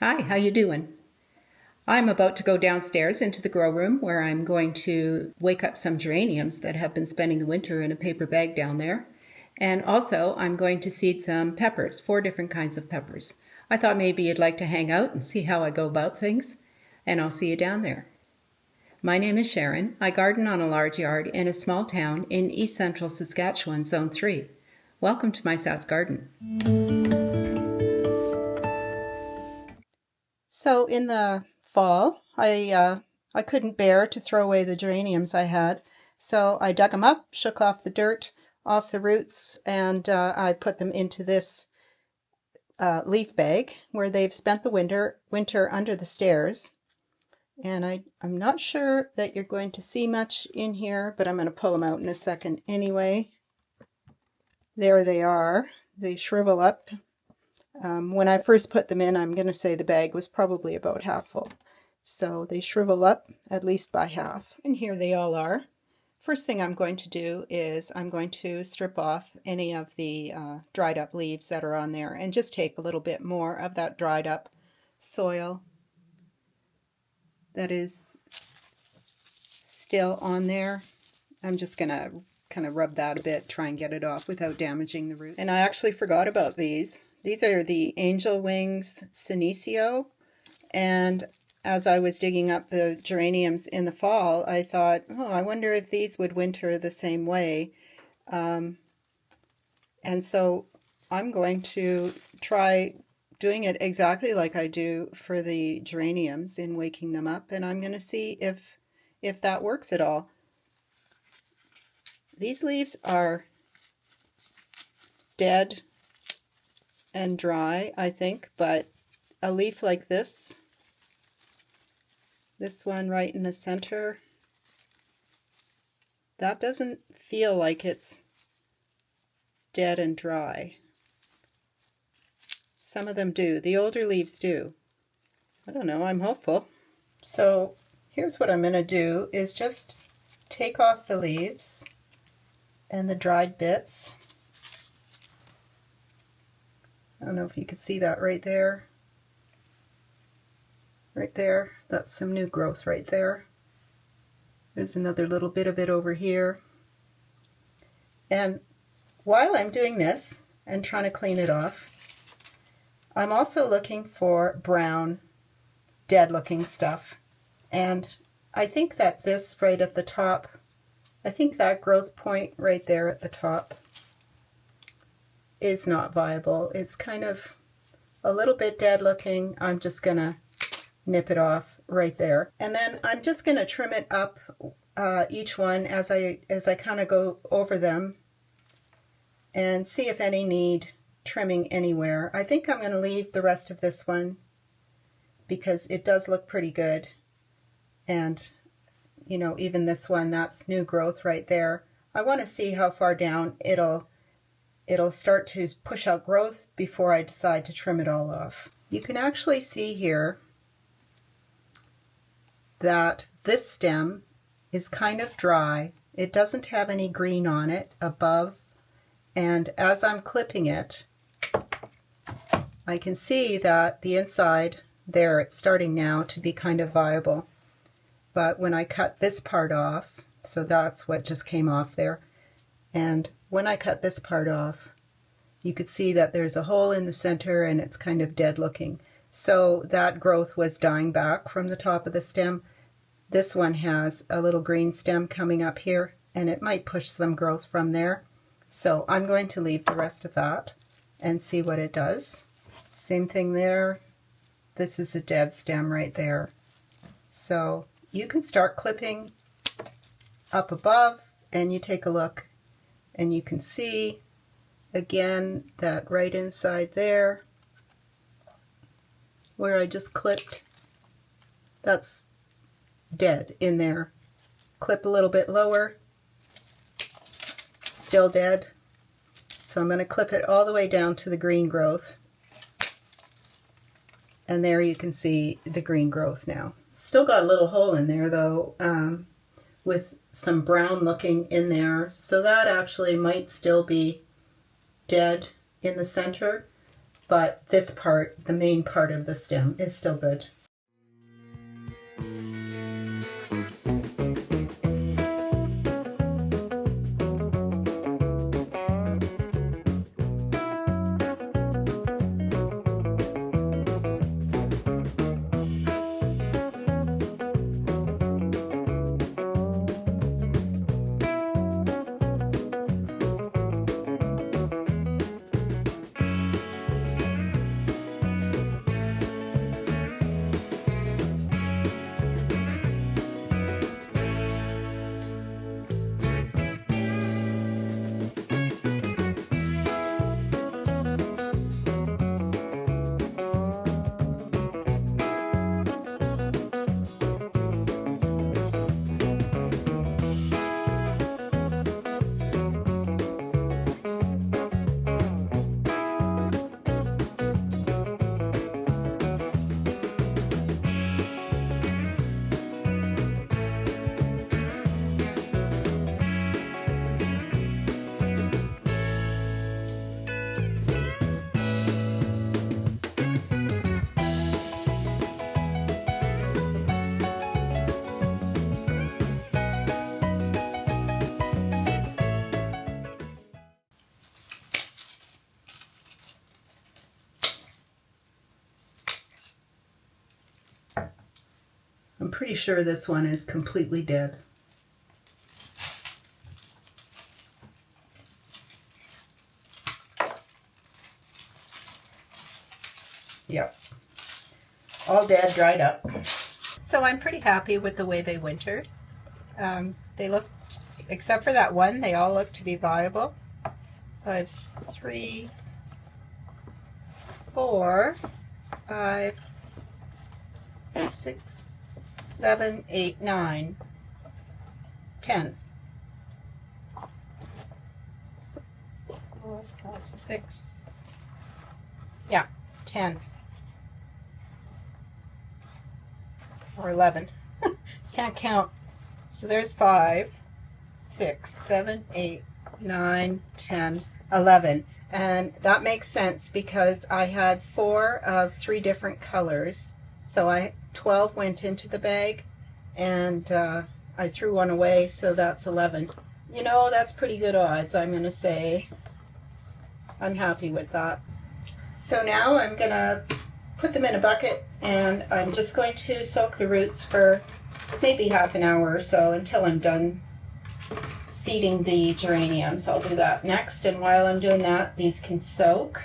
Hi, how you doing? I'm about to go downstairs into the grow room where I'm going to wake up some geraniums that have been spending the winter in a paper bag down there. And also, I'm going to seed some peppers, 4 different kinds of peppers. I thought maybe you'd like to hang out and see how I go about things, and I'll see you down there. My name is Sharon. I garden on a large yard in a small town in east central Saskatchewan, Zone 3. Welcome to my Sask Garden. So in the fall, I couldn't bear to throw away the geraniums I had, so I dug them up, shook off the dirt off the roots, and I put them into this leaf bag where they've spent the winter under the stairs. And I'm not sure that you're going to see much in here, but I'm going to pull them out in a second anyway. There they are. They shrivel up. When I first put them in, I'm going to say the bag was probably about half full. So they shrivel up at least by half. And here they all are. First thing I'm going to do is I'm going to strip off any of the dried up leaves that are on there and just take a little bit more of that dried up soil that is still on there. I'm just going to kind of rub that a bit, try and get it off without damaging the root. And I actually forgot about these. These are the Angel Wings Senecio, and as I was digging up the geraniums in the fall, I thought, oh, I wonder if these would winter the same way. And so I'm going to try doing it exactly like I do for the geraniums in waking them up, and I'm going to see if that works at all. These leaves are dead and dry, I think, but a leaf like this one right in the center, that doesn't feel like it's dead and dry. Some of them do. The older leaves do. I don't know, I'm hopeful. So here's what I'm going to do is just take off the leaves and the dried bits. I don't know if you can see that right there. Right there, that's some new growth right there. There's another little bit of it over here. And while I'm doing this and trying to clean it off, I'm also looking for brown, dead-looking stuff. And I think that this right at the top, I think that growth point right there at the top is not viable. It's kind of a little bit dead looking. I'm just gonna nip it off right there. And then I'm just gonna trim it up each one as I kind of go over them and see if any need trimming anywhere. I think I'm gonna leave the rest of this one because it does look pretty good. And you know, even this one, that's new growth right there. I want to see how far down it'll start to push out growth before I decide to trim it all off. You can actually see here that this stem is kind of dry. It doesn't have any green on it above, and as I'm clipping it, I can see that the inside there, it's starting now to be kind of viable. But when I cut this part off, so that's what just came off there, and when I cut this part off, you could see that there's a hole in the center and it's kind of dead looking. So that growth was dying back from the top of the stem. This one has a little green stem coming up here, and it might push some growth from there. So I'm going to leave the rest of that and see what it does. Same thing there. This is a dead stem right there. So you can start clipping up above and you take a look and you can see again that right inside there where I just clipped, that's dead in there. Clip a little bit lower, still dead. So I'm going to clip it all the way down to the green growth. And there you can see the green growth now. Still got a little hole in there though, with some brown looking in there. So that actually might still be dead in the center. but this part, the main part of the stem, is still good. I'm pretty sure this one is completely dead. Yep. All dead, dried up. So I'm pretty happy with the way they wintered. They look, except for that one, they all look to be viable. So I have 3, 4, 5, 6, 7, 8, 9, 10. 4, 5, 6. Yeah, 10. Or 11. Can't count. So there's 5, 6, 7, 8, 9, 10, 11. And that makes sense because I had 4 of 3 different colors. So 12 went into the bag, and I threw one away, so that's 11. You know, that's pretty good odds, I'm going to say. I'm happy with that. So now I'm going to put them in a bucket, and I'm just going to soak the roots for maybe half an hour or so until I'm done seeding the geraniums. I'll do that next, and while I'm doing that, these can soak.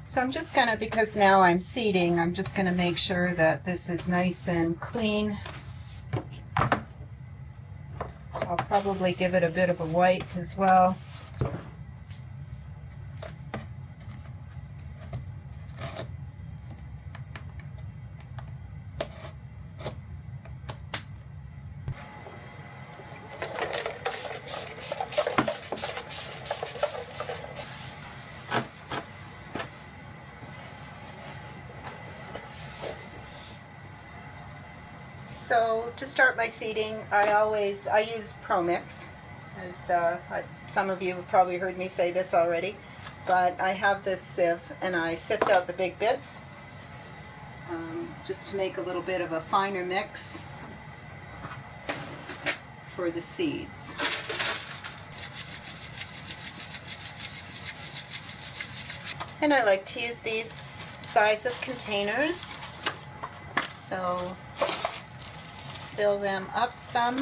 So I'm just going to, because now I'm seeding, I'm just going to make sure that this is nice and clean. I'll probably give it a bit of a wipe as well. So to start my seeding, I use Pro Mix, as some of you have probably heard me say this already, but I have this sieve and I sift out the big bits just to make a little bit of a finer mix for the seeds. And I like to use these size of containers, so fill them up some.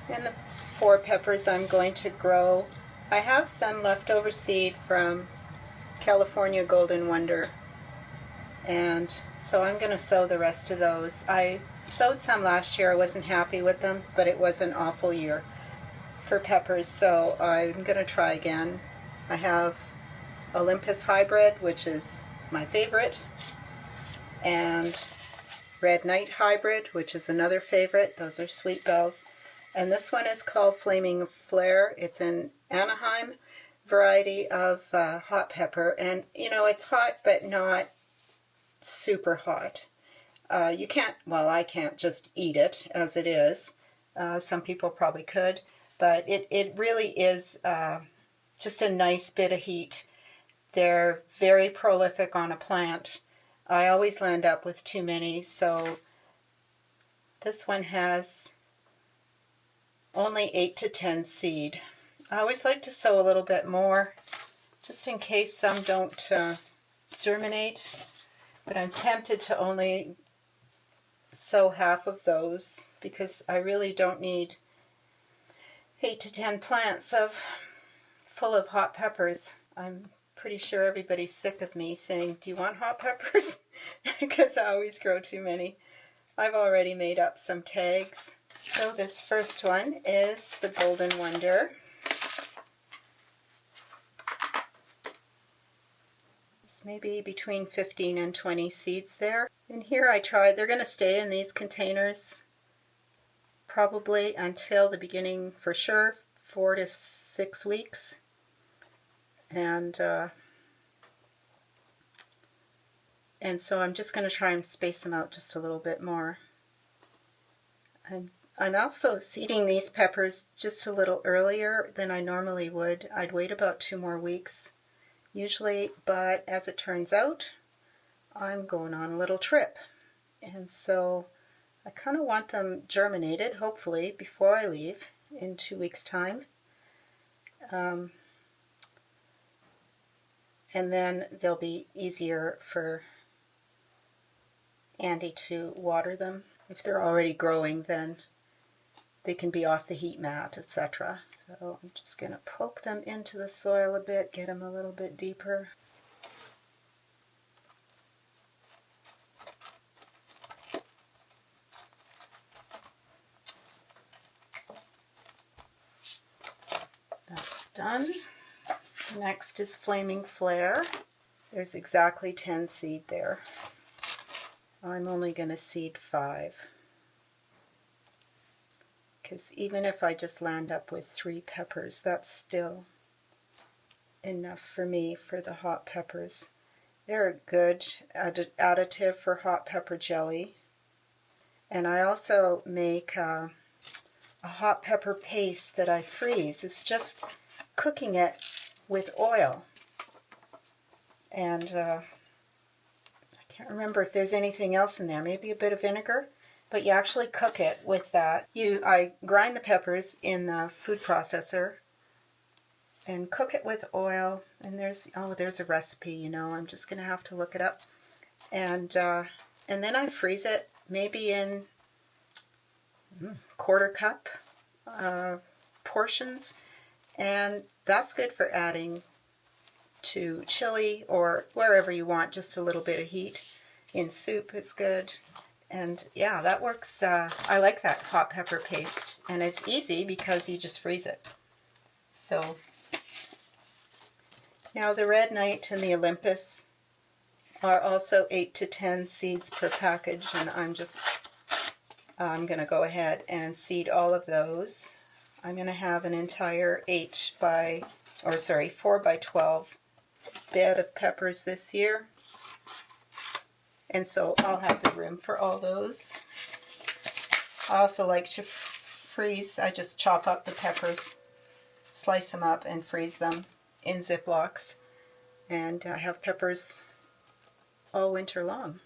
And the 4 peppers I'm going to grow, I have some leftover seed from California Golden Wonder, and so I'm going to sow the rest of those. I sowed some last year. I wasn't happy with them, but it was an awful year for peppers, so I'm going to try again. I have Olympus Hybrid, which is my favorite, and Red Knight Hybrid, which is another favorite. Those are sweet bells. And this one is called Flaming Flare. It's an Anaheim variety of hot pepper. And, you know, it's hot, but not super hot. You can't, well, I can't just eat it as it is. Some people probably could. But it really is just a nice bit of heat. They're very prolific on a plant. I always land up with too many, so this one has only 8 to 10 seed. I always like to sow a little bit more, just in case some don't germinate, but I'm tempted to only sow half of those because I really don't need 8 to 10 plants full of hot peppers. I'm pretty sure everybody's sick of me saying, do you want hot peppers? Because I always grow too many. I've already made up some tags. So this first one is the Golden Wonder. There's maybe between 15 and 20 seeds there. And here I tried, they're going to stay in these containers probably until the beginning, for sure, 4 to 6 weeks. And so I'm just going to try and space them out just a little bit more. I'm also seeding these peppers just a little earlier than I normally would. I'd wait about 2 more weeks usually, but as it turns out, I'm going on a little trip. And so I kind of want them germinated, hopefully, before I leave in 2 weeks' time. And then they'll be easier for Andy to water them. If they're already growing, then they can be off the heat mat, etc. So I'm just going to poke them into the soil a bit, get them a little bit deeper. That's done. Next is Flaming Flare. There's exactly 10 seed there. I'm only going to seed 5. Because even if I just land up with 3 peppers, that's still enough for me for the hot peppers. They're a good additive for hot pepper jelly. And I also make a hot pepper paste that I freeze. It's just cooking it with oil. And I can't remember if there's anything else in there, maybe a bit of vinegar, but you actually cook it with that. I grind the peppers in the food processor and cook it with oil, and there's a recipe, you know, I'm just going to have to look it up. And then I freeze it maybe in quarter cup portions, and that's good for adding to chili or wherever you want just a little bit of heat. In soup it's good, and yeah, that works. I like that hot pepper paste, and it's easy because you just freeze it. So now the Red Knight and the Olympus are also 8 to 10 seeds per package, and I'm going to go ahead and seed all of those. I'm going to have an entire 4 by 12 bed of peppers this year, and so I'll have the room for all those. I also like to freeze. I just chop up the peppers, slice them up, and freeze them in Ziplocs, and I have peppers all winter long.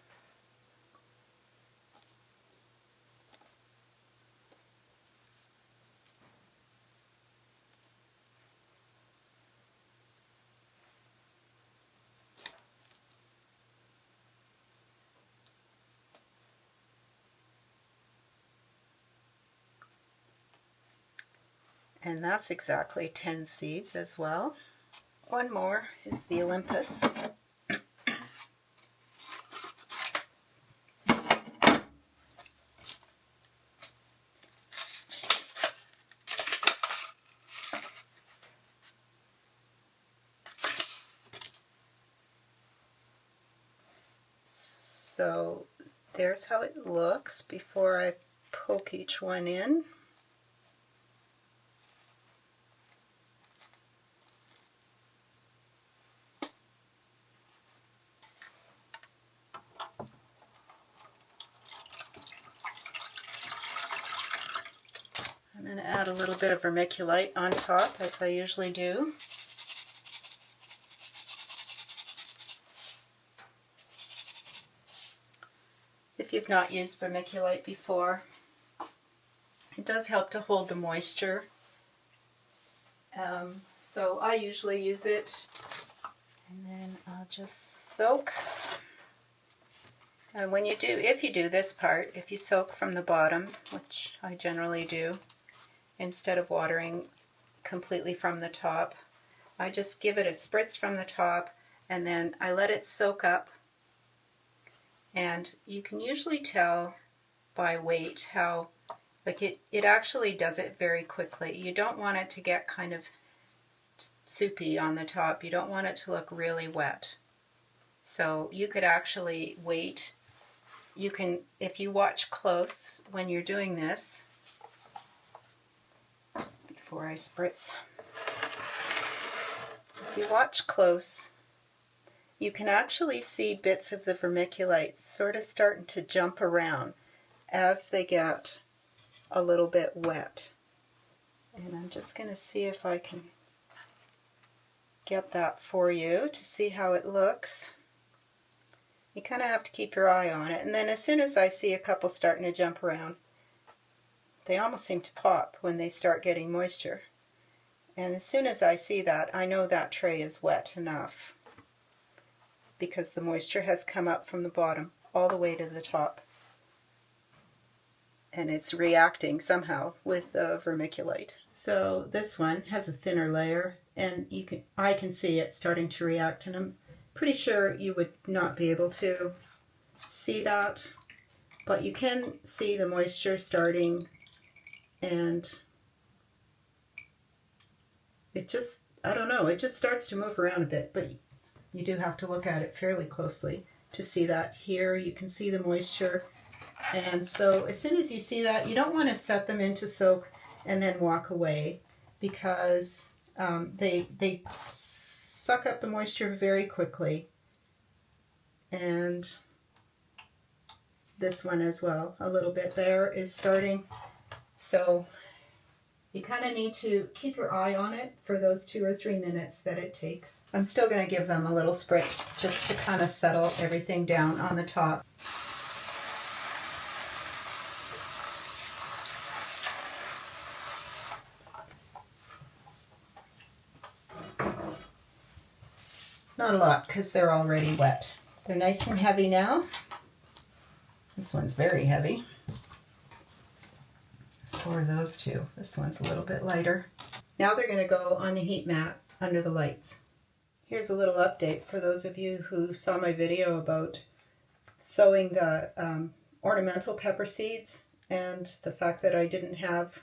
And that's exactly 10 seeds as well. One more is the Olympus. So there's how it looks before I poke each one in. I'm going to add a little bit of vermiculite on top, as I usually do. If you've not used vermiculite before, it does help to hold the moisture. So I usually use it, and then I'll just soak. And when you do, if you do this part, if you soak from the bottom, which I generally do, instead of watering completely from the top, I just give it a spritz from the top, and then I let it soak up. And you can usually tell by weight how, like it actually does it very quickly. You don't want it to get kind of soupy on the top. You don't want it to look really wet. So you could actually wait. You can, if you watch close when you're doing this, before I spritz, if you watch close, you can actually see bits of the vermiculite sort of starting to jump around as they get a little bit wet. And I'm just going to see if I can get that for you to see how it looks. You kind of have to keep your eye on it. And then as soon as I see a couple starting to jump around, they almost seem to pop when they start getting moisture. And as soon as I see that, I know that tray is wet enough, because the moisture has come up from the bottom all the way to the top. And it's reacting somehow with the vermiculite. So this one has a thinner layer, and I can see it starting to react, and I'm pretty sure you would not be able to see that, but you can see the moisture starting, and it just, I don't know, it just starts to move around a bit, but you do have to look at it fairly closely to see that. Here you can see the moisture. And so as soon as you see that, you don't want to set them into soak and then walk away, because they suck up the moisture very quickly. And this one as well, a little bit there is starting. So you kind of need to keep your eye on it for those 2 or 3 minutes that it takes. I'm still going to give them a little spritz just to kind of settle everything down on the top. Not a lot, because they're already wet. They're nice and heavy now. This one's very heavy. So are those two. This one's a little bit lighter. Now they're going to go on the heat mat under the lights. Here's a little update for those of you who saw my video about sowing the ornamental pepper seeds and the fact that I didn't have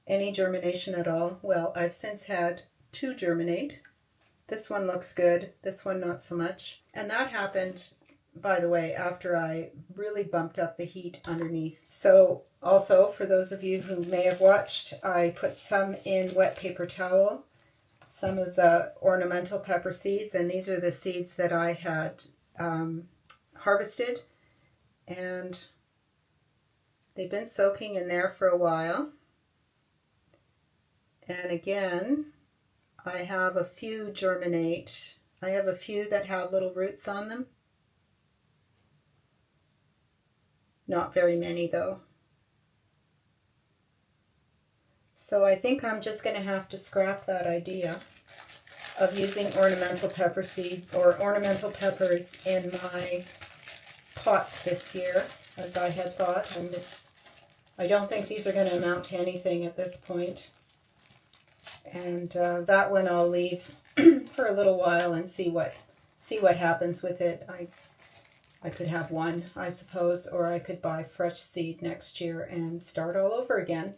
any germination at all. Well, I've since had 2 germinate. This one looks good, this one not so much. And that happened, by the way, after I really bumped up the heat underneath. So also, for those of you who may have watched, I put some in wet paper towel, some of the ornamental pepper seeds, and these are the seeds that I had harvested. And they've been soaking in there for a while. And again, I have a few germinate. I have a few that have little roots on them. Not very many though. So I think I'm just going to have to scrap that idea of using ornamental pepper seed or ornamental peppers in my pots this year, as I had thought. And I don't think these are going to amount to anything at this point. And that one I'll leave for a little while and see what happens with it. I could have one, I suppose, or I could buy fresh seed next year and start all over again.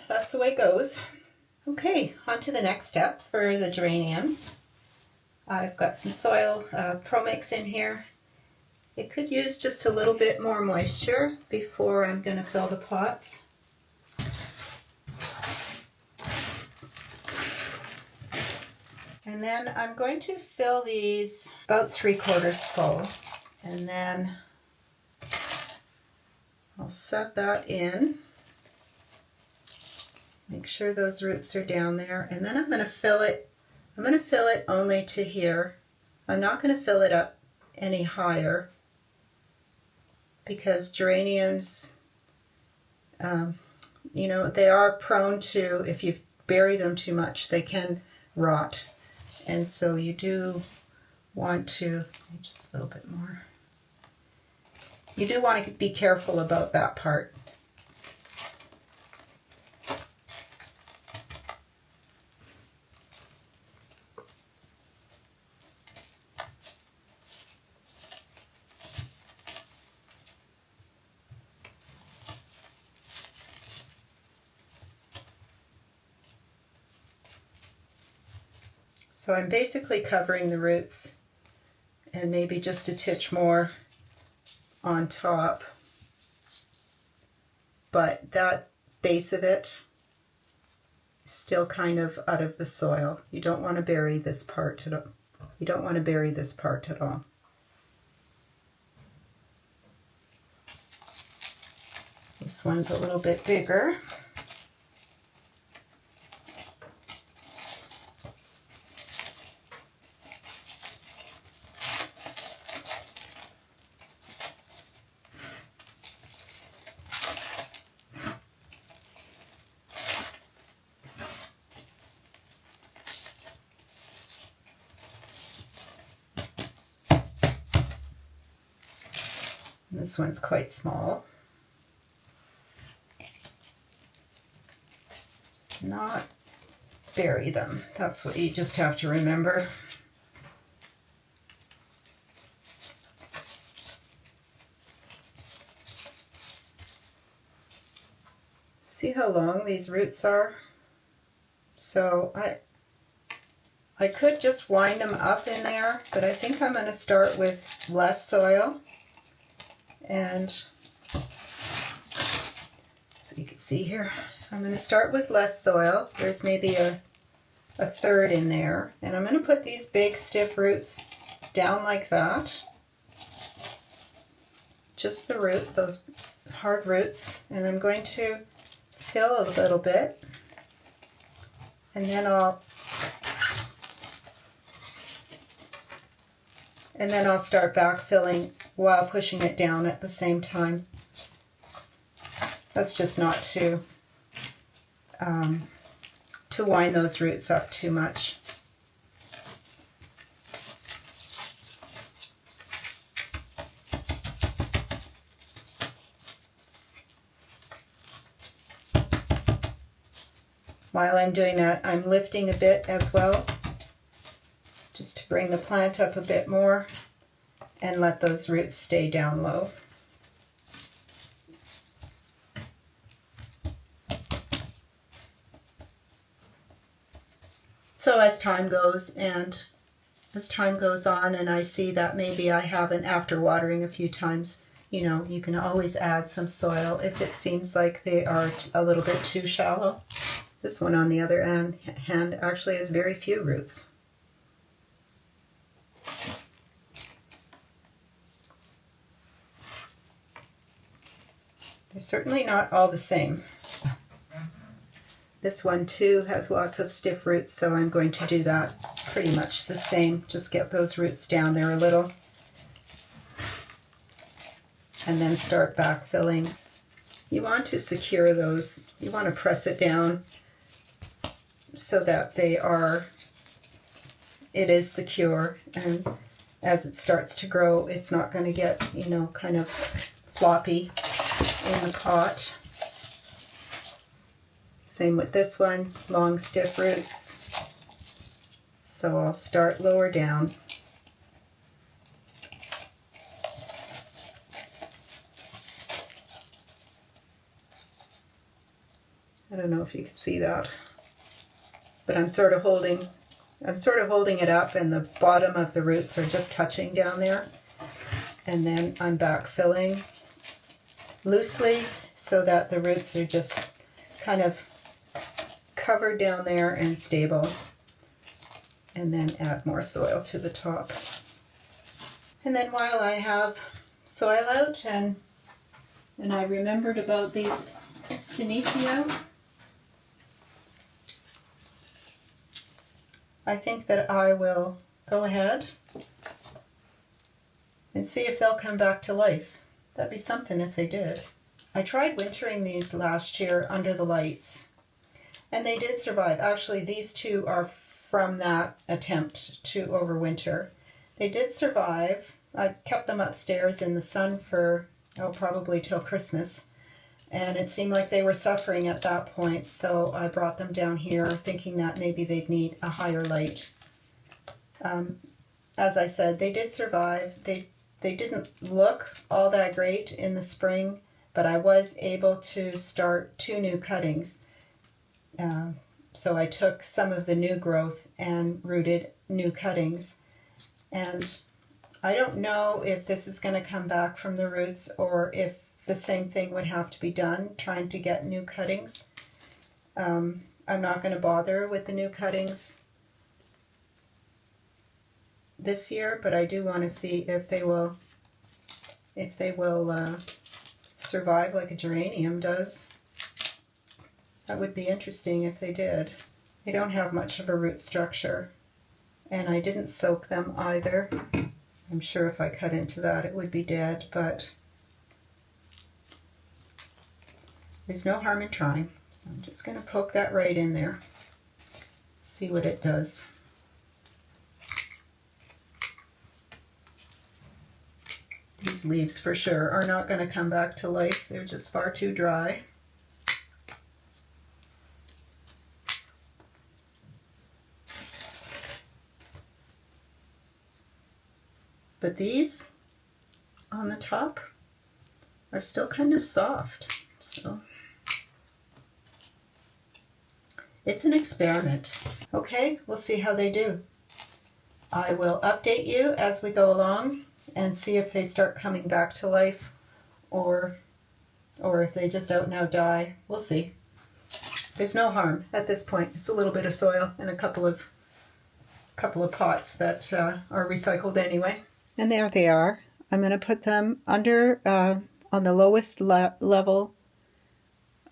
That's the way it goes. Okay, on to the next step for the geraniums. I've got some soil Pro Mix in here. It could use just a little bit more moisture before I'm going to fill the pots. And then I'm going to fill these about 3/4 full, and then I'll set that in. Make sure those roots are down there, and then I'm going to fill it. I'm going to fill it only to here. I'm not going to fill it up any higher because geraniums, you know, they are prone to, if you bury them too much, they can rot. And so you do want to, just a little bit more, you do want to be careful about that part. So I'm basically covering the roots and maybe just a titch more on top, but that base of it is still kind of out of the soil. You don't want to bury this part at all. You don't want to bury this part at all. This one's a little bit bigger. This one's quite small. Just not bury them. That's what you just have to remember. See how long these roots are? So I could just wind them up in there, but I think I'm going to start with less soil. And so you can see here, I'm going to start with less soil. There's maybe a third in there. And I'm going to put these big stiff roots down like that. Just the root, those hard roots. And I'm going to fill a little bit. And then I'll start backfilling while pushing it down at the same time. That's just not to wind those roots up too much. While I'm doing that, I'm lifting a bit as well, just to bring the plant up a bit more and let those roots stay down low. So as time goes on and I see that maybe I haven't, after watering a few times, you know, you can always add some soil if it seems like they are a little bit too shallow. This one on the other hand actually has very few roots. They're certainly not all the same. This one too has lots of stiff roots, so I'm going to do that pretty much the same. Just get those roots down there a little. And then start backfilling. You want to secure those. You want to press it down so that it is secure, and as it starts to grow, it's not going to get, you know, kind of floppy in the pot. Same with this one, long stiff roots. So I'll start lower down. I don't know if you can see that, but I'm sort of holding I'm sort of holding it up and the bottom of the roots are just touching down there. And then I'm backfilling loosely so that the roots are just kind of covered down there and stable. And then add more soil to the top. And then while I have soil out and I remembered about these Senecio, I think that I will go ahead and see if they'll come back to life. That'd be something if they did. I tried wintering these last year under the lights, and they did survive. Actually, these two are from that attempt to overwinter. They did survive. I kept them upstairs in the sun for, probably till Christmas, and it seemed like they were suffering at that point, so I brought them down here thinking that maybe they'd need a higher light. As I said, they did survive. They didn't look all that great in the spring, but I was able to start 2 new cuttings. So I took some of the new growth and rooted new cuttings. And I don't know if this is going to come back from the roots or if the same thing would have to be done, trying to get new cuttings. I'm not going to bother with the new cuttings this year, but I do want to see if they will survive like a geranium does. That would be interesting if they did. They don't have much of a root structure, and I didn't soak them either. I'm sure if I cut into that it would be dead, but there's no harm in trying. So I'm just going to poke that right in there, see what it does. These leaves for sure are not going to come back to life. They're just far too dry. But these on the top are still kind of soft. So it's an experiment. Okay, we'll see how they do. I will update you as we go along and see if they start coming back to life or if they just out and out die. We'll see. There's no harm at this point. It's a little bit of soil and a couple of pots that are recycled anyway. And there they are. I'm going to put them under on the lowest level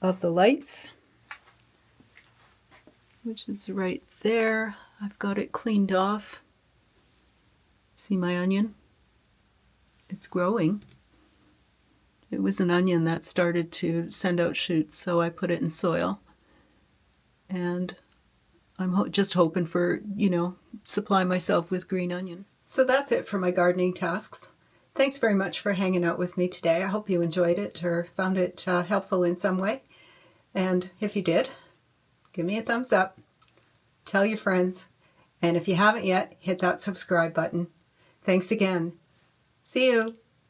of the lights, which is right there. I've got it cleaned off. See my onion? It's growing. It was an onion that started to send out shoots, so I put it in soil. And I'm just hoping for, supply myself with green onion. So that's it for my gardening tasks. Thanks very much for hanging out with me today. I hope you enjoyed it or found it helpful in some way. And if you did, give me a thumbs up. Tell your friends. And if you haven't yet, hit that subscribe button. Thanks again. See you.